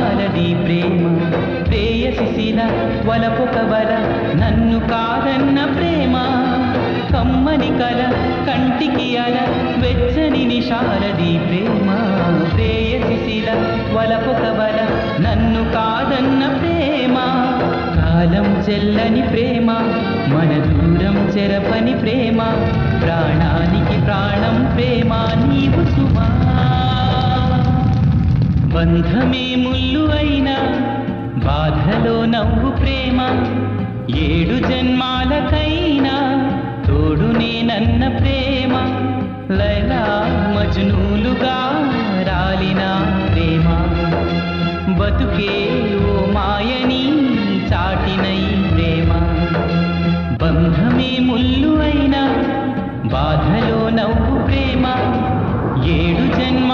నిషాలది ప్రేమ ప్రేయసిల వలపొక వల నన్ను కాదన్న ప్రేమ కమ్మని కల కంటికి అల వెచ్చని నిషాలది ప్రేమ ప్రేయసిల వలపొక వల నన్ను కాదన్న ప్రేమ కాలం చెల్లని ప్రేమ మన దూరం చెరపని ప్రేమ ప్రాణానికి ప్రాణం ప్రేమ నీవు సుమా బంధమే ముల్లు అయినా బాధలో నవ్వు ప్రేమ 7 జన్మాలకైనా తోడునే నన్న ప్రేమ లైలా మజ్నూలుగా రాలిన ప్రేమ బతుకే ఓ మాయని చాటినై ప్రేమ బంధమే ముల్లు అయినా బాధలో నవ్వు ప్రేమ 7 జన్మ